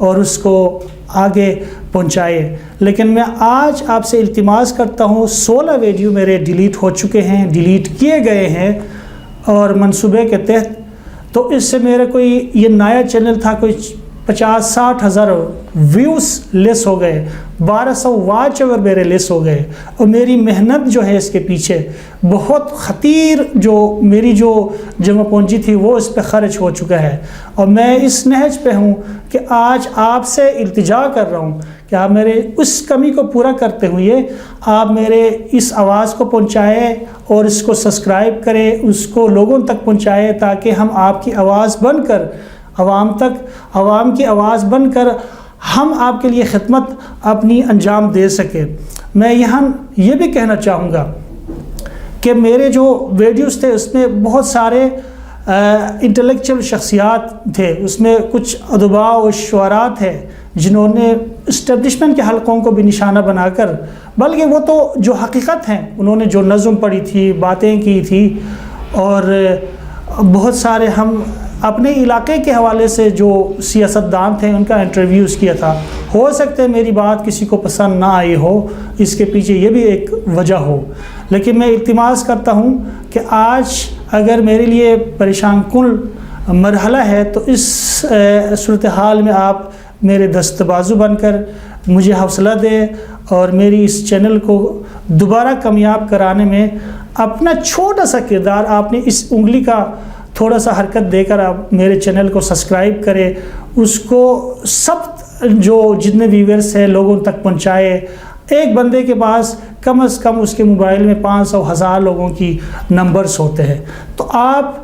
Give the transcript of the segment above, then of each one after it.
اور اس کو آگے پہنچائے۔ لیکن میں آج آپ سے التماس کرتا ہوں، 16 ویڈیو میرے ڈیلیٹ ہو چکے ہیں، ڈیلیٹ کیے گئے ہیں اور منصوبے کے تحت، تو اس سے میرے کوئی یہ نیا چینل تھا، کوئی 50-60 ہزار ویوز لیس ہو گئے، 1200 واچ اوور میرے لیس ہو گئے، اور میری محنت جو ہے اس کے پیچھے بہت خطیر جو میری جو جمع پونجی تھی وہ اس پہ خرچ ہو چکا ہے۔ اور میں اس نہج پہ ہوں کہ آج آپ سے التجا کر رہا ہوں کہ آپ میرے اس کمی کو پورا کرتے ہوئے آپ میرے اس آواز کو پہنچائیں اور اس کو سبسکرائب کریں، اس کو لوگوں تک پہنچائیں، تاکہ ہم آپ کی آواز بن کر عوام کی آواز بن کر ہم آپ کے لیے خدمت اپنی انجام دے سکیں۔ میں یہاں یہ بھی کہنا چاہوں گا کہ میرے جو ویڈیوز تھے اس میں بہت سارے انٹلیکچوئل شخصیات تھے، اس میں کچھ ادباء و شعراء تھے جنہوں نے اسٹیبلشمنٹ کے حلقوں کو بھی نشانہ بنا کر، بلکہ وہ تو جو حقیقت ہیں، انہوں نے جو نظم پڑھی تھی، باتیں کی تھی، اور بہت سارے ہم اپنے علاقے کے حوالے سے جو سیاستدان تھے ان کا انٹرویوز کیا تھا۔ ہو سکتا ہے میری بات کسی کو پسند نہ آئی ہو، اس کے پیچھے یہ بھی ایک وجہ ہو، لیکن میں التماس کرتا ہوں کہ آج اگر میرے لیے پریشان کن مرحلہ ہے تو اس صورتحال میں آپ میرے دست بازو بن کر مجھے حوصلہ دیں اور میری اس چینل کو دوبارہ کامیاب کرانے میں اپنا چھوٹا سا کردار، آپ نے اس انگلی کا تھوڑا سا حرکت دے کر آپ میرے چینل کو سبسکرائب کریں، اس کو سب جو جتنے ویورز ہیں لوگوں تک پہنچائے۔ ایک بندے کے پاس کم از کم اس کے موبائل میں 500,000 لوگوں کی نمبرز ہوتے ہیں، تو آپ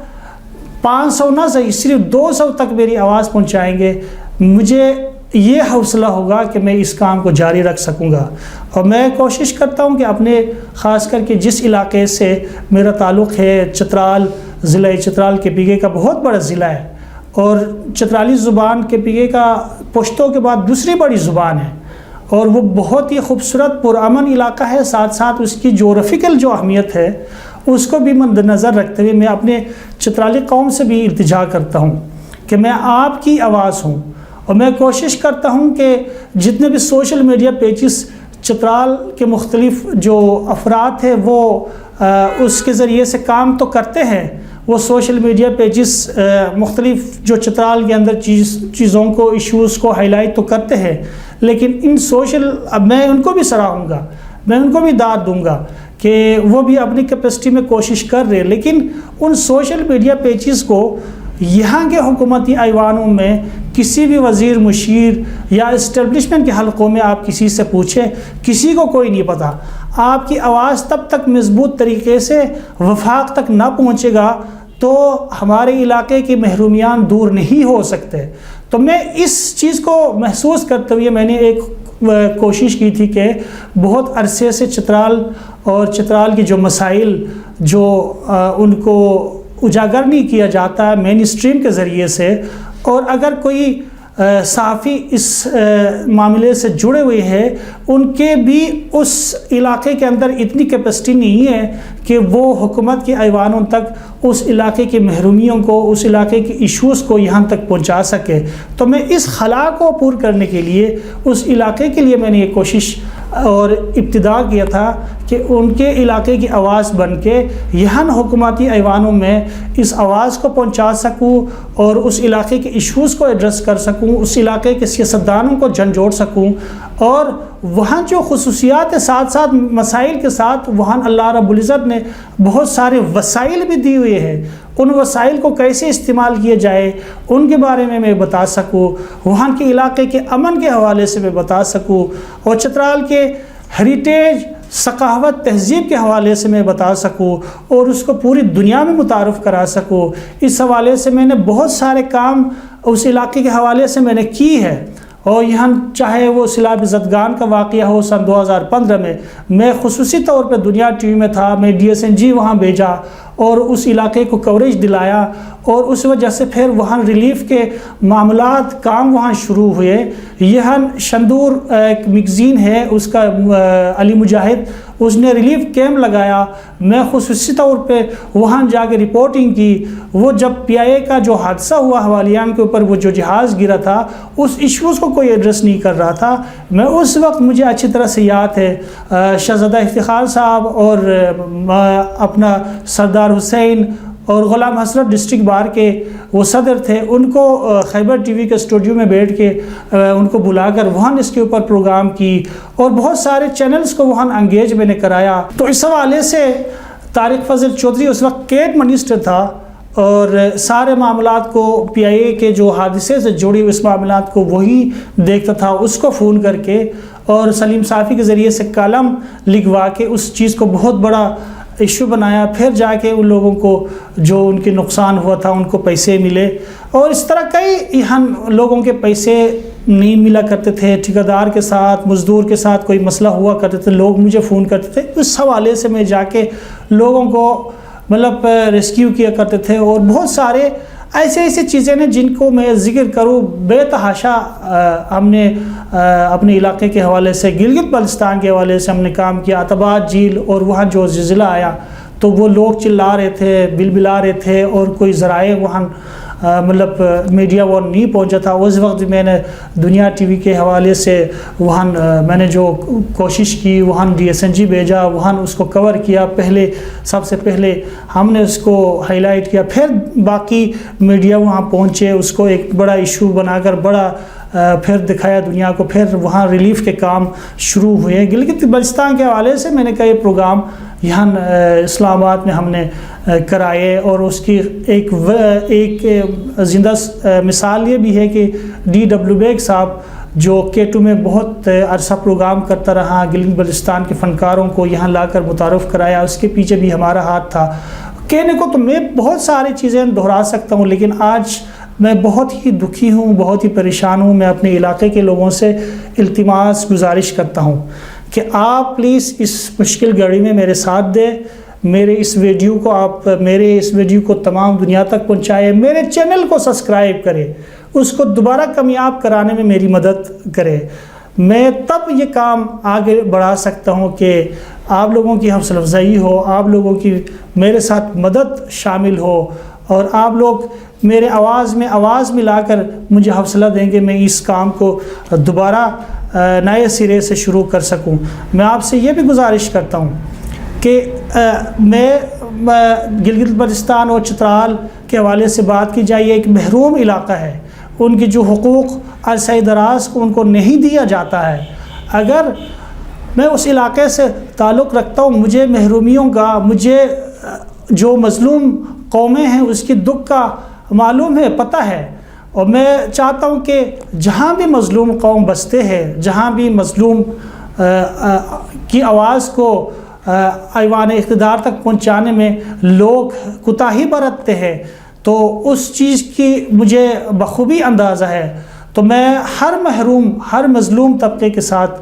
500 نہ صحیح صرف 200 تک میری آواز پہنچائیں گے، مجھے یہ حوصلہ ہوگا کہ میں اس کام کو جاری رکھ سکوں گا۔ اور میں کوشش کرتا ہوں کہ اپنے خاص کر کے جس علاقے سے میرا تعلق ہے، چترال، ضلع چترال کے پی کا بہت بڑا ضلع ہے، اور چترالی زبان کے پی کا پشتو کے بعد دوسری بڑی زبان ہے، اور وہ بہت ہی خوبصورت پرامن علاقہ ہے، ساتھ ساتھ اس کی جغرافیکل جو اہمیت ہے اس کو بھی مد نظر رکھتے ہوئے میں اپنے چترالی قوم سے بھی التجا کرتا ہوں کہ میں آپ کی آواز ہوں، اور میں کوشش کرتا ہوں کہ جتنے بھی سوشل میڈیا پیجز چترال کے مختلف جو افراد ہیں وہ اس کے ذریعے سے کام تو کرتے ہیں، وہ سوشل میڈیا پیجز مختلف جو چترال کے اندر چیزوں کو، ایشوز کو ہائی لائٹ تو کرتے ہیں، لیکن ان اب میں ان کو بھی سراہوں گا، میں ان کو بھی داد دوں گا کہ وہ بھی اپنی کیپیسٹی میں کوشش کر رہے، لیکن ان سوشل میڈیا پیجز کو یہاں کے حکومتی ایوانوں میں کسی بھی وزیر، مشیر یا اسٹیبلشمنٹ کے حلقوں میں آپ کسی سے پوچھیں، کسی کو کوئی نہیں پتہ۔ آپ کی آواز تب تک مضبوط طریقے سے وفاق تک نہ پہنچے گا تو ہمارے علاقے کے محرومیان دور نہیں ہو سکتے۔ تو میں اس چیز کو محسوس کرتے ہوئے میں نے ایک کوشش کی تھی کہ بہت عرصے سے چترال اور چترال کی جو مسائل جو ان کو اجاگر نہیں کیا جاتا مین اسٹریم کے ذریعے سے، اور اگر کوئی صحافی اس معاملے سے جڑے ہوئے ہیں، ان کے بھی اس علاقے کے اندر اتنی کیپیسٹی نہیں ہے کہ وہ حکومت کے ایوانوں تک اس علاقے کی محرومیوں کو، اس علاقے کی ایشوز کو یہاں تک پہنچا سکے۔ تو میں اس خلا کو پور کرنے کے لیے، اس علاقے کے لیے میں نے یہ کوشش اور ابتدا کیا تھا کہ ان کے علاقے کی آواز بن کے یہاں حکومتی ایوانوں میں اس آواز کو پہنچا سکوں اور اس علاقے کے ایشوز کو ایڈریس کر سکوں، اس علاقے کے سیاستدانوں کو جھنجھوڑ سکوں، اور وہاں جو خصوصیات ہے ساتھ ساتھ مسائل کے ساتھ وہاں اللہ رب العزت نے بہت سارے وسائل بھی دی ہوئے ہیں، ان وسائل کو کیسے استعمال کیا جائے ان کے بارے میں بتا سکوں، وہاں کے علاقے کے امن کے حوالے سے میں بتا سکوں، اور چترال کے ہیریٹیج، ثقافت، تہذیب کے حوالے سے میں بتا سکوں اور اس کو پوری دنیا میں متعارف کرا سکوں۔ اس حوالے سے میں نے بہت سارے کام اس علاقے کے حوالے سے میں نے کی ہے، اور یہاں چاہے وہ سیلاب زدگان کا واقعہ ہو سن 2015 میں خصوصی طور پہ دنیا ٹی وی میں تھا، میں DSNG وہاں بھیجا اور اس علاقے کو کوریج دلایا، اور اس وجہ سے پھر وہاں ریلیف کے معاملات کام وہاں شروع ہوئے۔ یہاں شندور ایک میگزین ہے، اس کا علی مجاہد اس نے ریلیف کیمپ لگایا، میں خصوصی طور پہ وہاں جا کے رپورٹنگ کی۔ وہ جب PIA کا جو حادثہ ہوا حوالیان کے اوپر، وہ جو جہاز گرا تھا، اس ایشوز کو کوئی ایڈریس نہیں کر رہا تھا۔ میں اس وقت مجھے اچھی طرح سے یاد ہے شہزادہ افتخار صاحب اور اپنا سردار حسین اور غلام حسرت ڈسٹرکٹ بار کے وہ صدر تھے، ان کو خیبر ٹی وی کے اسٹوڈیو میں بیٹھ کے ان کو بلا کر وہاں اس کے اوپر پروگرام کی، اور بہت سارے چینلز کو وہاں انگیج میں نے کرایا۔ تو اس حوالے سے طارق فضل چودھری اس وقت کیٹ منسٹر تھا، اور سارے معاملات کو PIA کے جو حادثے سے جڑی اس معاملات کو وہی دیکھتا تھا، اس کو فون کر کے اور سلیم صافی کے ذریعے سے کالم لکھوا کے اس چیز کو بہت بڑا ایشو بنایا۔ پھر جا کے ان لوگوں کو جو ان کے نقصان ہوا تھا ان کو پیسے ملے، اور اس طرح کئی ہم لوگوں کے پیسے نہیں ملا کرتے تھے۔ ٹھیکیدار کے ساتھ، مزدور کے ساتھ کوئی مسئلہ ہوا کرتے تھے، لوگ مجھے فون کرتے تھے، اس حوالے سے میں جا کے لوگوں کو مطلب ریسکیو کیا کرتے تھے۔ اور بہت سارے ایسی چیزیں ہیں جن کو میں ذکر کروں، بے تحاشا ہم نے اپنے علاقے کے حوالے سے، گلگت بلتستان کے حوالے سے ہم نے کام کیا۔ عتبات جھیل اور وہاں جو زلزلہ آیا تو وہ لوگ چلا رہے تھے، بلبلا رہے تھے، اور کوئی ذرائع وہاں مطلب میڈیا وہ نہیں پہنچا تھا۔ اس وقت میں نے دنیا ٹی وی کے حوالے سے وہاں میں نے جو کوشش کی، وہاں DSNG بھیجا، وہاں اس کو کور کیا۔ سب سے پہلے ہم نے اس کو ہائی لائٹ کیا، پھر باقی میڈیا وہاں پہنچے، اس کو ایک بڑا ایشو بنا کر بڑا پھر دکھایا دنیا کو۔ پھر وہاں ریلیف کے کام شروع ہوئے۔ گلگت بلتستان کے حوالے سے میں نے کئی پروگرام یہاں اسلام آباد میں ہم نے کرائے، اور اس کی ایک زندہ مثال یہ بھی ہے کہ D.W. بیگ صاحب جو K2 میں بہت عرصہ پروگرام کرتا رہا، گلگت بلتستان کے فنکاروں کو یہاں لا کر متعارف کرایا، اس کے پیچھے بھی ہمارا ہاتھ تھا۔ کہنے کو تو میں بہت ساری چیزیں دہرا سکتا ہوں، لیکن آج میں بہت ہی دکھی ہوں، بہت ہی پریشان ہوں۔ میں اپنے علاقے کے لوگوں سے التماس گزارش کرتا ہوں کہ آپ پلیز اس مشکل گھڑی میں میرے ساتھ دیں، میرے اس ویڈیو کو تمام دنیا تک پہنچائے، میرے چینل کو سبسکرائب کرے، اس کو دوبارہ کامیاب کرانے میں میری مدد کرے۔ میں تب یہ کام آگے بڑھا سکتا ہوں کہ آپ لوگوں کی حوصلہ افزائی ہو، آپ لوگوں کی میرے ساتھ مدد شامل ہو، اور آپ لوگ میرے آواز میں آواز ملا کر مجھے حوصلہ دیں گے، میں اس کام کو دوبارہ نئے سرے سے شروع کر سکوں۔ میں آپ سے یہ بھی گزارش کرتا ہوں کہ میں گلگت بلتستان اور چترال کے حوالے سے بات کی جائے، ایک محروم علاقہ ہے، ان کی جو حقوق عرصہ دراز کو ان کو نہیں دیا جاتا ہے۔ اگر میں اس علاقے سے تعلق رکھتا ہوں، مجھے محرومیوں کا، مجھے جو مظلوم قومیں ہیں اس کی دکھ کا معلوم ہے، پتہ ہے، اور میں چاہتا ہوں کہ جہاں بھی مظلوم قوم بستے ہیں، جہاں بھی مظلوم کی آواز کو ایوان اقتدار تک پہنچانے میں لوگ کوتاہی برتتے ہیں، تو اس چیز کی مجھے بخوبی اندازہ ہے۔ تو میں ہر محروم، ہر مظلوم طبقے کے ساتھ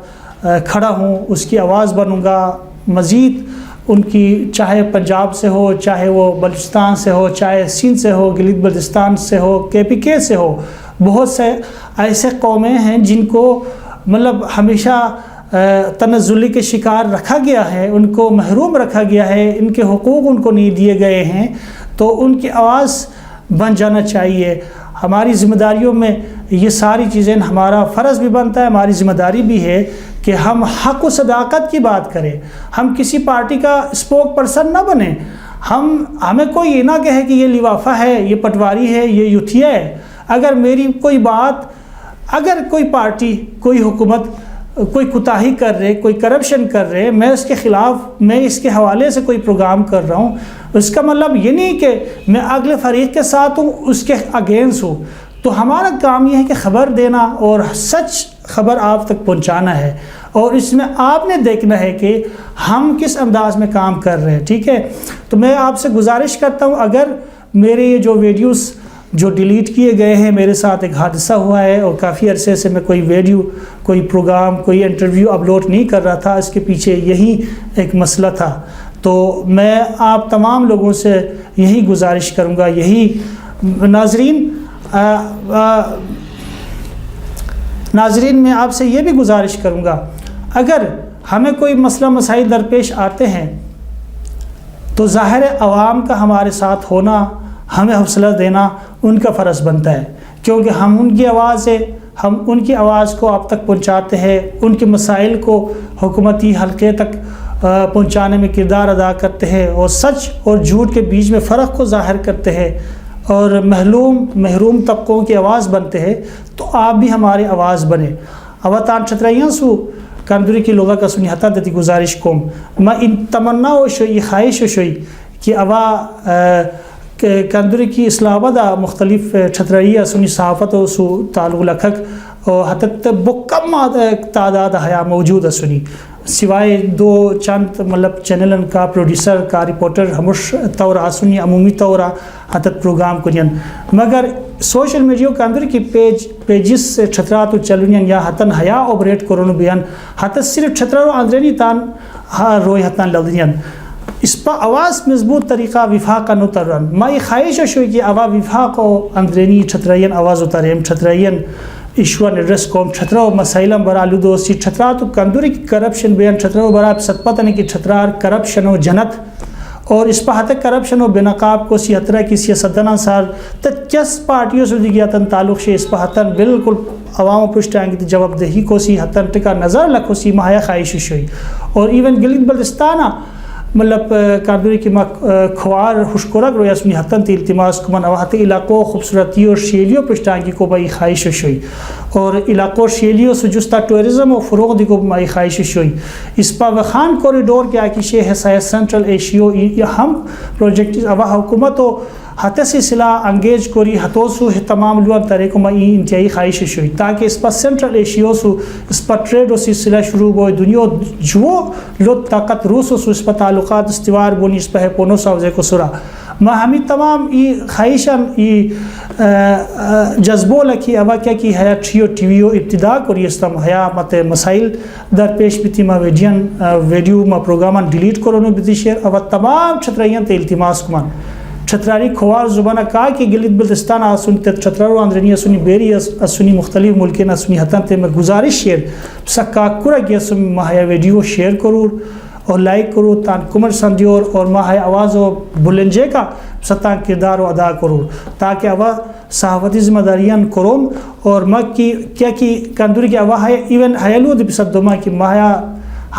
کھڑا ہوں، اس کی آواز بنوں گا۔ مزید ان کی، چاہے پنجاب سے ہو، چاہے وہ بلوچستان سے ہو، چاہے سندھ سے ہو، گلگت بلتستان سے ہو، KPK سے ہو، بہت سے ایسے قومیں ہیں جن کو مطلب ہمیشہ تنزلی کے شکار رکھا گیا ہے، ان کو محروم رکھا گیا ہے، ان کے حقوق ان کو نہیں دیے گئے ہیں، تو ان کی آواز بن جانا چاہیے۔ ہماری ذمہ داریوں میں یہ ساری چیزیں، ہمارا فرض بھی بنتا ہے، ہماری ذمہ داری بھی ہے کہ ہم حق و صداقت کی بات کریں، ہم کسی پارٹی کا اسپوک پرسن نہ بنیں، ہمیں کوئی یہ نہ کہے کہ یہ لفافہ ہے، یہ پٹواری ہے، یہ یوتھیا ہے۔ اگر میری کوئی بات، اگر کوئی پارٹی، کوئی حکومت کوئی کوتاہی کر رہے، کوئی کرپشن کر رہے، میں اس کے خلاف، میں اس کے حوالے سے کوئی پروگرام کر رہا ہوں، اس کا مطلب یہ نہیں کہ میں اگلے فریق کے ساتھ ہوں، اس کے اگینسٹ ہوں۔ تو ہمارا کام یہ ہے کہ خبر دینا اور سچ خبر آپ تک پہنچانا ہے، اور اس میں آپ نے دیکھنا ہے کہ ہم کس انداز میں کام کر رہے ہیں، ٹھیک ہے؟ تو میں آپ سے گزارش کرتا ہوں، اگر میرے یہ جو ویڈیوز جو ڈیلیٹ کیے گئے ہیں، میرے ساتھ ایک حادثہ ہوا ہے اور کافی عرصے سے میں کوئی ویڈیو، کوئی پروگرام، کوئی انٹرویو اپلوڈ نہیں کر رہا تھا، اس کے پیچھے یہی ایک مسئلہ تھا۔ تو میں آپ تمام لوگوں سے یہی گزارش کروں گا، یہی ناظرین میں آپ سے یہ بھی گزارش کروں گا، اگر ہمیں کوئی مسئلہ مسائل درپیش آتے ہیں تو ظاہر عوام کا ہمارے ساتھ ہونا، ہمیں حوصلہ دینا ان کا فرض بنتا ہے، کیونکہ ہم ان کی آواز ہے، ہم ان کی آواز کو آپ تک پہنچاتے ہیں، ان کے مسائل کو حکومتی حلقے تک پہنچانے میں کردار ادا کرتے ہیں، اور سچ اور جھوٹ کے بیچ میں فرق کو ظاہر کرتے ہیں، اور محروم طبقوں کی آواز بنتے ہیں، تو آپ بھی ہماری آواز بنے۔ اواتان چھترائیاں سو کندوری کی لوگا کا سنی حتا دتی گزارش کوم میں ان تمنا و شوئی خواہش و شوئی کہ اوا کندوری کی اصلاح دا مختلف چھترائیہ سنی صحافت و سو تعلق لکھک اور حتت بکم تعداد حیا موجود سنی، سوائے دو چند مطلب چینلن کا پروڈیوسر کا رپورٹر ہمش طورا سنی عمومی طورا حتت پروگرام کنین، مگر سوشل میڈیا کے اندر کی پیجز چھترات چلونین یا حتن حیا آپریٹ کرون بیان حتت صرف چھترارو اندرینی تان روی حتن لدنین اس پا آواز مضبوط طریقہ وفاق کا نترن ما یہ خواہش شوئی کہ آوا وفاق و اندرینی چھترائین آواز اتاریم، چھترائین ایشوان ایڈریس کوم، چھتراو مسائلم برا لدوسی، چھتراتو کندوری کی کرپشن بیان، چھتراو برا ستپتنے کی چھترار کرپشن و جنت اور اس پا حتک کرپشن و بنقاب کو سی حترہ کی سیاستدان سال تک کس پارٹیوں سے دیگیاتن تعلق سے اس پا حتن بالکل عوام پشت آئیں گی جواب دہی کو سی حتن ٹکا نظر لکھو سی ماہیا خواہش شوئی، اور ایون گلگت بلتستانہ مطلب کندوری کی کھوار خوشکورک رو یاسمی حتن تی التماس کمان اوہت علاقوں خوبصورتی اور شیلیوں پشتانگی کو بائی خواہش شوئی، اور علاقوں شیلیوں سے جستا ٹورزم و فروغ دی کو بائی خواہش شوئی۔ اس پا وخان کوریڈور کیا کشے ہے سنٹرل ایشیو ہم پروجیکٹ اوہ حکومت و حتی صلاح انگیج کوری حتوسو تمام لوگ طریقوں میں انتہائی خواہش شوئی تاکہ اس پر سنٹرل ایشیو سو اس پر ٹریڈ و سلسلہ شروع ہوئی دنیا جو لوگ طاقت روسو سو اس پر تعلقات استوار بونی اس پر پونو ساوزے کو سرا ما ہمیں تمام خواہشاں جذبو لکی ابا کیا کی حیا ٹھیو ٹی ویو ابتدا کوری استم حیا مت مسائل درپیش بیتی ما ویڈیو ما پروگرامان ڈیلیٹ کرونو بیتی شیر اب تمام چھترائیاں تے التماس کمان چھتراری کھوار زبانہ کا کہ گلگت بلتستان آسونی چھترارو اندرینی اسونی بیری اسونی مختلف ملکین اسونی حتن تے میں گزارش شیر سکا کرا گیا اسونی ماہیا ویڈیو شیئر کرور اور لائک کرو تان کمر سندیور اور ماہیا آواز و بلنجے کا ستان کردار و ادا کرور تاکہ اوا صحافتی ذمہ داریاں کروم اور مک کی کیا کی کندوری کی اوا ہے ایون حیلو دی بسد دوما کی ماہیا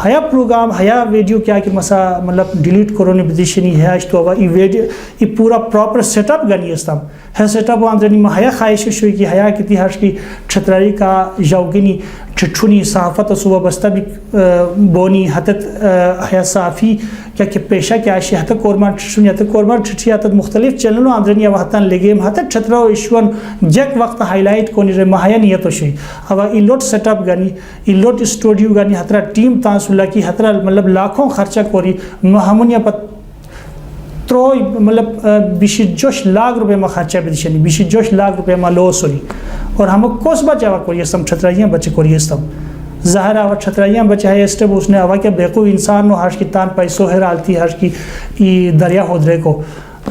حیا پروگرام حیا ویڈیو کیا کہ مسا مطلب ڈیلیٹ کرونی بدیشنی ہے تو اب یہ ویڈیو یہ پورا پراپر سیٹ اپ گنی استم ہے سیٹ اپ اندرنی میں حیا خواہش شوئی کہ حیا کتی ہرش کی چھتراری کا جاوگنی چھٹھونی صحافت صوبہ بستہ بھی بونی حتت حیا صحافی کیا کہ پیشہ کیا شی حتت کورمان چھٹھونی حتت کورمان چھٹھی حتت مختلف چینلوں اندرنی اب حتن لگیم حتت چھترہ و ایشون جیک وقت ہائیلائٹ کونی رہے ماہیا نیتو شوئی اب یہ لوٹ سیٹ اپ گنی یہ لوٹ اسٹوڈیو گنی حترہ ٹیم تانسولہ کی حترہ مطلب لاکھوں خرچہ کوری ہمونیا پت تروئی مطلب 20 لاکھ روپے میں خرچہ بھی دیشنی 20 لاکھ روپے میں لو سوری اور ہم کوس بچہ آوا کوری استم چھترائیاں بچے کوری استم ظاہر آوا چھترائیاں بچہ ہے اسٹیپ اس نے آوا کیا بیقو انسان نو ہرش کی تان پیسو ہے رالتی ہرش کی دریا خودرے کو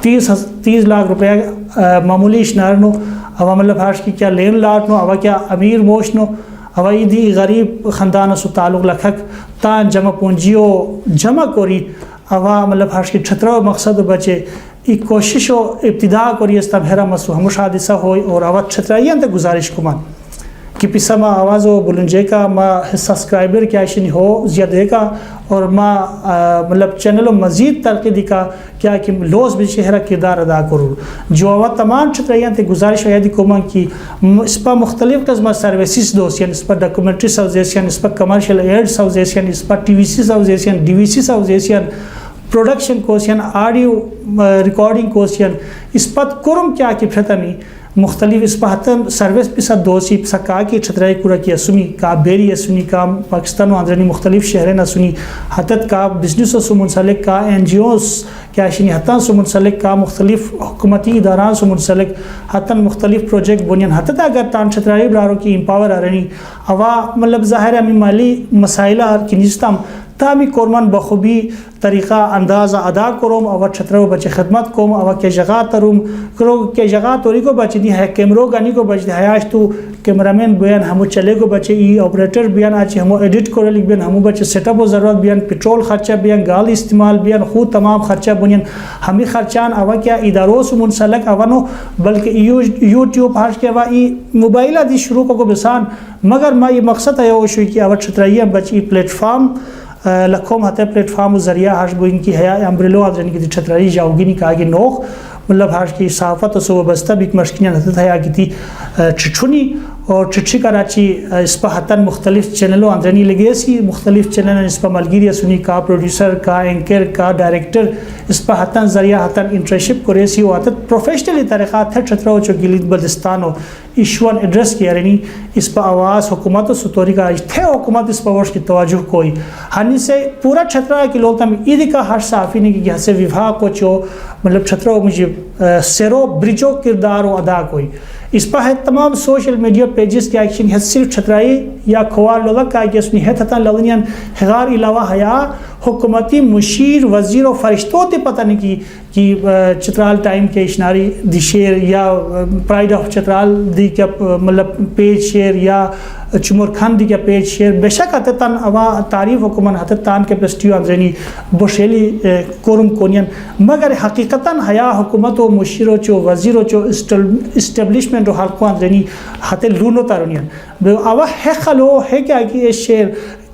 30 لاکھ روپے معمولی اشنار نو آوا مطلب ہرش کی کیا لین لاٹ نو آوا کیا امیر موش نو آوا دی غریب خاندان سو تعلق لکھک تان جمع پونجیو جمع کوری آوا مطلب ہرش کی چھترہ مقصد بچے ایک کوشش و ابتدا کوری استا بھیرا مسو ہموش حادثہ ہوئی اور آوا چھترائیاں تے گزارش کمان کہ پیسا ما آواز و بلنجے کا ما سبسکرائبر کیا شنی ہو زیادہ کا اور ما مطلب چینل و مزید ترقی کا کیا کہ لوز بھی شہرہ کردار ادا کرو جو آوا تمام چھترائیاں تے گزارش ہوئی دی کمان کی اس پر مختلف قسمہ سرویسز دوسیاں اس پر ڈاکومنٹری ساوزیشن اس پر کمرشل ایڈ ساوزیشن اس پر ٹی وی سی ساوزیشن ڈی وی سی ساوزیشن پروڈکشن کوشن آڈیو ریکارڈنگ کوشن اس پر کرم کیا کی پھتمی مختلف اس پر حتن سروس پیسا دوسی پیسا کا کی چھترائی کورا کی اسونی کا بیری اسونی کا پاکستان و اندرنی مختلف شہرین اسونی حتت کا بزنس و منسلک کا این جی اوز کیا شنی حتن سو منسلک کا مختلف حکومتی اداران سو منسلک حتن مختلف پروجیکٹ بنیان حتت اگر تان چھترائی بلاروں کی امپاور آرنی اوا مطلب ظاہر ہمیں مالی مسائلہ کی نجتم تامی کورمان بخوبی طریقہ انداز ادا کروم اور چھترو بچے خدمت کوم اور کے جگہ تروم کرو کے جگہ توری کو بچ دی ہے کیمرو گانی کو بچ دی حیاش تو کیمرامین بیان ہمو چلے کو بچے ای آپریٹر بیان آچے ہمو ایڈٹ کرو لگ بیان ہمو بچے سیٹ اپ و ضرورت بیان پٹرول خرچہ بیان گال استعمال بیان خود تمام خرچہ بنین ہمیں خرچان اوا کیا اداروں سے منسلک اوانو بلکہ یوٹیوب ہاش کے اوا ای موبائلہ دی شروع کو بسان مگر ما یہ مقصد ہے وہ شوئی کی اوا چھترائیہ بچ ای پلیٹ فارم لکھوم ہتے پلیٹ فارم ذریعہ ہاش بو ان کی حیا امبریلو آج جن کی چھترائی جاؤگی نہیں کہا کہ نوخ مطلب ہاش کی صحافت و بستہ بیک مشکینیاں ہتے تھا کی تھی چچھونی اور چچھی کراچی اس پہ حتاً مختلف چینلوں اندرنی لگے سی مختلف چینل اس پہ ملگیری سنی کا پروڈیوسر کا اینکر کا ڈائریکٹر اس پہ حتاً ذریعہ حتاً انٹرنشپ کرے سی وہ حتاً پروفیشنلی طریقات تھے چھترہ ہو چو گلید بلدستان ہو ایشوان ایڈریس کیا رہنی اس پہ آواز حکومت و ستوری کا تھے حکومت اس پہ ورش کی توجہ کوئی ہنی سے پورا چھترہ ہے کہ لوگ تم ایدی کا ہر صحافی نے کہ ہسے وفاق کو چو مطلب چھترہ ہو مجھے سیرو برجو کردار و ادا کوئی اس پہ ہے تمام سوشل میڈیا پیجز کی ایکشن ہے صرف چھترائی یا کھوار لوگ کا کہ اس میں ہے تھا لونین ہزار علاوہ حیا حکومتی مشیر وزیر و فرشتوں تے پتہ نہیں کہ چترال ٹائم کے اشناری دی شیر یا پرائڈ آف چترال دی کیا مطلب پیج شیر یا چمر خان دی کیا پیج شیر بے شک آتے تن اوا تعریف حکومت آتے تان کے پلسٹیو اندرینی بوشیلی کورم کونین مگر حقیقتاً حیا حکومت و مشیر و چو وزیر و چو اسٹیبلشمنٹ و حلقوں اندرینی ہاتے لونو تارونین اوا ہے خلو ہے کیا کہ اس شیر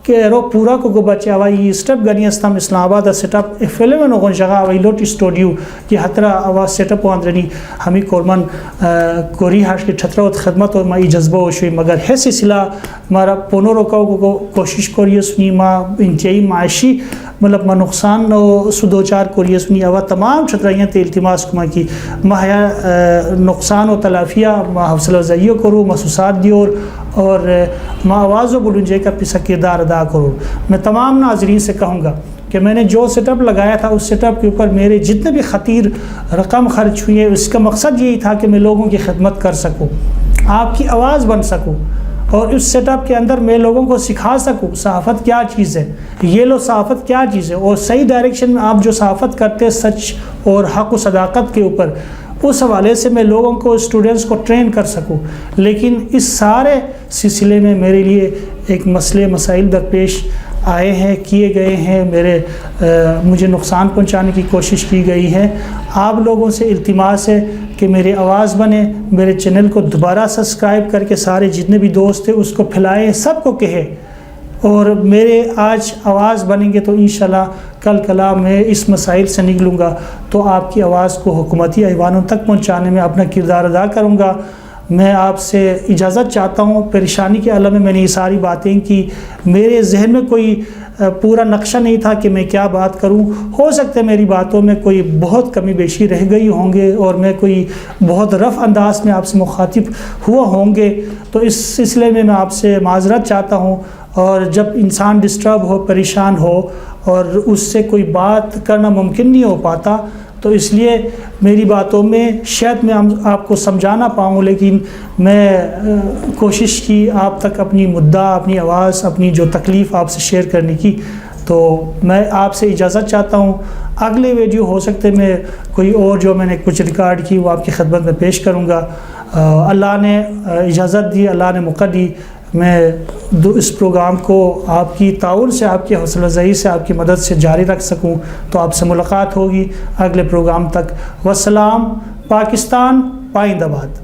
کہ رو پورا کو بچے آوائی اسٹیپ گنی استم اسلام آباد سیٹ اپ فلم نوغن جگہ آوائی لوٹ اسٹوڈیو کی حترہ آواز سیٹ اپ واندرنی ہمیں کورمن کوری ہاش کی چھترہ و خدمت و مائی جذبہ ہوشوئی مگر ہے سلسلہ مارا پونو روکاو کو کوشش کوریے سنی ما انتہائی معاشی مطلب ما نقصان و سدوچار کوریے سنی آوا تمام چھترائیاں تے التماس کما کی ما حیا نقصان و تلافیہ ما حوصلہ افزائیوں کرو محسوسات دیور اور ما آواز و بلنجے کا پیسا کردار ادا کرو میں تمام ناظرین سے کہوں گا کہ میں نے جو سیٹ اپ لگایا تھا اس سیٹ اپ کے اوپر میرے جتنے بھی خطیر رقم خرچ ہوئی ہے اس کا مقصد یہی تھا کہ میں لوگوں کی خدمت کر سکوں آپ کی آواز بن سکوں اور اس سیٹ اپ کے اندر میں لوگوں کو سکھا سکوں صحافت کیا چیز ہے یہ لو صحافت کیا چیز ہے اور صحیح ڈائریکشن میں آپ جو صحافت کرتے سچ اور حق و صداقت کے اوپر اس حوالے سے میں لوگوں کو اسٹوڈنٹس کو ٹرین کر سکوں لیکن اس سارے سلسلے میں میرے لیے ایک مسئلے مسائل درپیش آئے ہیں کیے گئے ہیں مجھے نقصان پہنچانے کی کوشش کی گئی ہے آپ لوگوں سے التماس ہے کہ میری آواز بنے میرے چینل کو دوبارہ سبسکرائب کر کے سارے جتنے بھی دوست ہیں اس کو پھیلائیں سب کو کہے اور میرے آج آواز بنیں گے تو انشاءاللہ کل کلا میں اس مسائل سے نکلوں گا تو آپ کی آواز کو حکومتی ایوانوں تک پہنچانے میں اپنا کردار ادا کروں گا میں آپ سے اجازت چاہتا ہوں پریشانی کے عالم میں نے یہ ساری باتیں کی میرے ذہن میں کوئی پورا نقشہ نہیں تھا کہ میں کیا بات کروں ہو سکتا ہے میری باتوں میں کوئی بہت کمی بیشی رہ گئی ہوں گے اور میں کوئی بہت رف انداز میں آپ سے مخاطب ہوا ہوں گے تو اس سلسلے میں آپ سے معذرت چاہتا ہوں اور جب انسان ڈسٹرب ہو پریشان ہو اور اس سے کوئی بات کرنا ممکن نہیں ہو پاتا تو اس لیے میری باتوں میں شاید میں آپ کو سمجھانا پاؤں لیکن میں کوشش کی آپ تک اپنی مدعا اپنی آواز اپنی جو تکلیف آپ سے شیئر کرنے کی تو میں آپ سے اجازت چاہتا ہوں اگلے ویڈیو ہو سکتے میں کوئی اور جو میں نے کچھ ریکارڈ کی وہ آپ کی خدمت میں پیش کروں گا اللہ نے اجازت دی اللہ نے موقع دی میں اس پروگرام کو آپ کی تعاون سے آپ کی حوصلہ افزائی سے آپ کی مدد سے جاری رکھ سکوں تو آپ سے ملاقات ہوگی اگلے پروگرام تک والسلام پاکستان پائند آباد